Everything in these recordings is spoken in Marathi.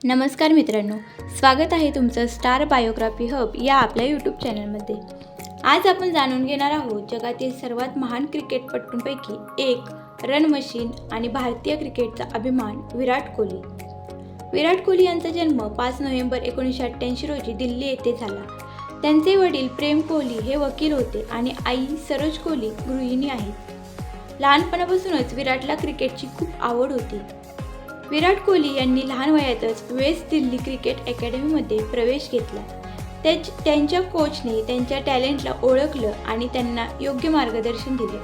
नमस्कार मित्रांनो, स्वागत आहे तुमचं स्टार बायोग्राफी हब या आपल्या यूट्यूब चॅनलमध्ये। आज आपण जाणून घेणार आहोत जगातील सर्वात महान क्रिकेटपटूंपैकी एक, रन मशीन आणि भारतीय क्रिकेटचा अभिमान विराट कोहली। विराट कोहली यांचा जन्म 5 नोव्हेंबर 1988 रोजी दिल्ली येथे झाला। त्यांचे वडील प्रेम कोहली हे वकील होते आणि आई सरोज कोहली गृहिणी आहेत। लहानपणापासूनच विराटला क्रिकेटची खूप आवड होती। विराट कोहली यांनी लहान वयातच वेस्ट दिल्ली क्रिकेट अकॅडमीमध्ये प्रवेश घेतला। त्यांच्या कोचने त्यांच्या टॅलेंटला ओळखलं आणि त्यांना योग्य मार्गदर्शन दिले।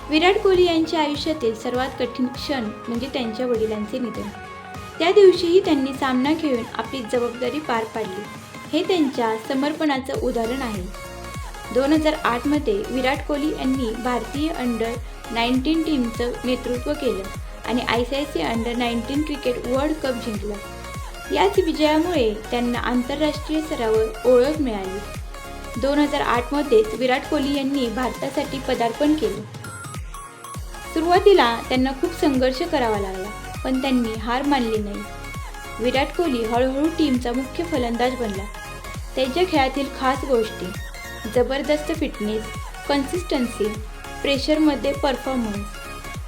विराट कोहली यांच्या आयुष्यातील सर्वात कठीण क्षण म्हणजे त्यांच्या वडिलांचे निधन। त्या दिवशीही त्यांनी सामना खेळून आपली जबाबदारी पार पाडली, हे त्यांच्या समर्पणाचं उदाहरण आहे। 2008 मध्ये विराट कोहली यांनी भारतीय अंडर 19 टीमचं नेतृत्व केलं आणि ICC under 19 cricket world cup जिंकला। याच विजयामुळे त्यांना आंतरराष्ट्रीय स्तरावर ओळख मिळाली। 2008 मध्येच विराट कोहली यांनी भारतासाठी पदार्पण केले। सुरुवातीला त्यांना खूप संघर्ष करावा लागला, पण त्यांनी हार मानली नाही। विराट कोहली हळूहळू टीमचा मुख्य फलंदाज बनला। त्यांच्या खेळातील खास गोष्टी: जबरदस्त फिटनेस, कन्सिस्टन्सी, प्रेशरमध्ये परफॉर्मन्स।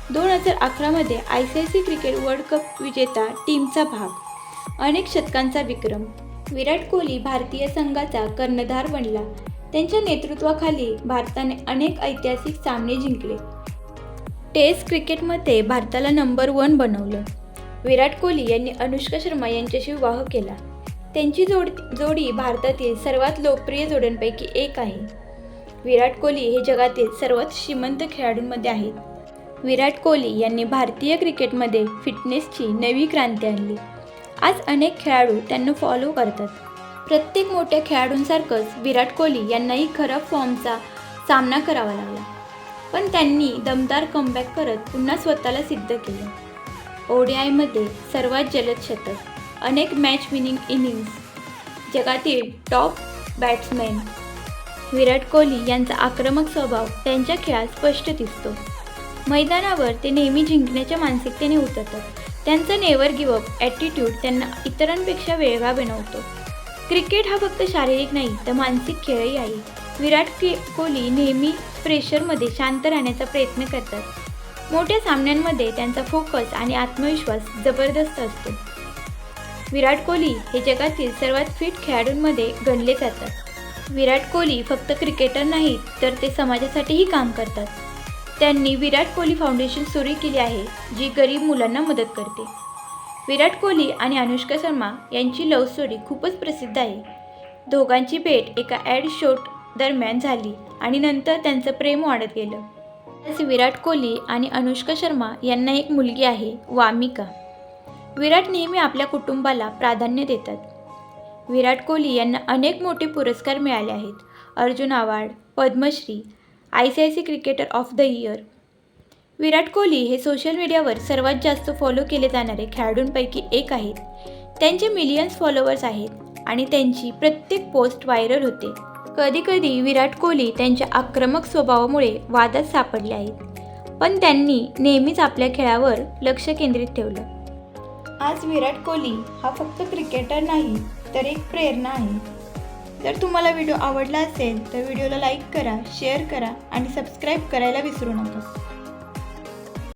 2011 मध्ये ICC क्रिकेट वर्ल्ड कप विजेता टीमचा भाग, अनेक शतकांचा विक्रम। विराट कोहली भारतीय संघाचा कर्णधार बनला। त्यांच्या नेतृत्वाखाली भारताने अनेक ऐतिहासिक सामने जिंकले। टेस्ट क्रिकेटमध्ये भारताला नंबर 1 बनवलं। विराट कोहली यांनी अनुष्का शर्मा यांच्याशी विवाह केला। त्यांची जोडी भारतातील सर्वात लोकप्रिय जोड्यांपैकी एक आहे। विराट कोहली हे जगातील सर्वात श्रीमंत खेळाडूंमध्ये आहेत। विराट कोहली यांनी भारतीय क्रिकेटमध्ये फिटनेसची नवी क्रांती आणली। आज अनेक खेळाडू त्यांना फॉलो करतात। प्रत्येक मोठ्या खेळाडूंसारखंच विराट कोहली यांनाही खराब फॉर्मचा सामना करावा लागला, पण त्यांनी दमदार कमबॅक करत पुन्हा स्वतःला सिद्ध केलं। ODIमध्ये सर्वात जलद शतक, अनेक मॅच विनिंग इनिंग्स, जगातील टॉप बॅट्समॅन। विराट कोहली यांचा आक्रमक स्वभाव त्यांच्या खेळात स्पष्ट दिसतो। मैदानावर ते नेहमी जिंकण्याच्या मानसिकतेने उतरतात। त्यांचा नेव्हर गिव्ह अप ॲटिट्यूड त्यांना इतरांपेक्षा वेगळा बनवतो। क्रिकेट हा फक्त शारीरिक नाही तर मानसिक खेळही आहे। विराट कोहली नेहमी प्रेशरमध्ये शांत राहण्याचा प्रयत्न करतात। मोठ्या सामन्यांमध्ये त्यांचा फोकस आणि आत्मविश्वास जबरदस्त असतो। विराट कोहली हे जगातील सर्वात फिट खेळाडूंमध्ये गणले जातात। विराट कोहली फक्त क्रिकेटर नाहीत तर ते समाजासाठीही काम करतात। त्यांनी विराट कोहली फाउंडेशन सुरू केली आहे, जी गरीब मुलांना मदत करते। विराट कोहली आणि अनुष्का शर्मा यांची लव्ह स्टोरी खूपच प्रसिद्ध आहे। दोघांची भेट एका ॲड शूट दरम्यान झाली आणि नंतर त्यांचं प्रेम वाढत गेलं। आज विराट कोहली आणि अनुष्का शर्मा यांना एक मुलगी आहे, वामिका। विराट नेहमी आपल्या कुटुंबाला प्राधान्य देतात। विराट कोहली यांना अनेक मोठे पुरस्कार मिळाले आहेत: Arjun award, Padma Shri, ICC cricketer of the year. Virat Kohli हे सोशल मीडियावर सर्वात जास्त फॉलो केले जाणारे खेळाडूंपैकी एक आहेत। त्यांचे मिलियन्स फॉलोअर्स आहेत आणि त्यांची प्रत्येक पोस्ट व्हायरल होते। कधीकधी विराट कोहली त्यांच्या आक्रमक स्वभावामुळे वादात सापडले आहेत, पण त्यांनी नेहमीच आपल्या खेळावर लक्ष केंद्रित ठेवलं। आज विराट कोहली हा फक्त क्रिकेटर नाही तर एक प्रेरणा आहे। जर तुम्हाला व्हिडिओ आवडला असेल तर व्हिडिओला लाईक करा, शेअर करा आणि सबस्क्राईब करायला विसरू नका।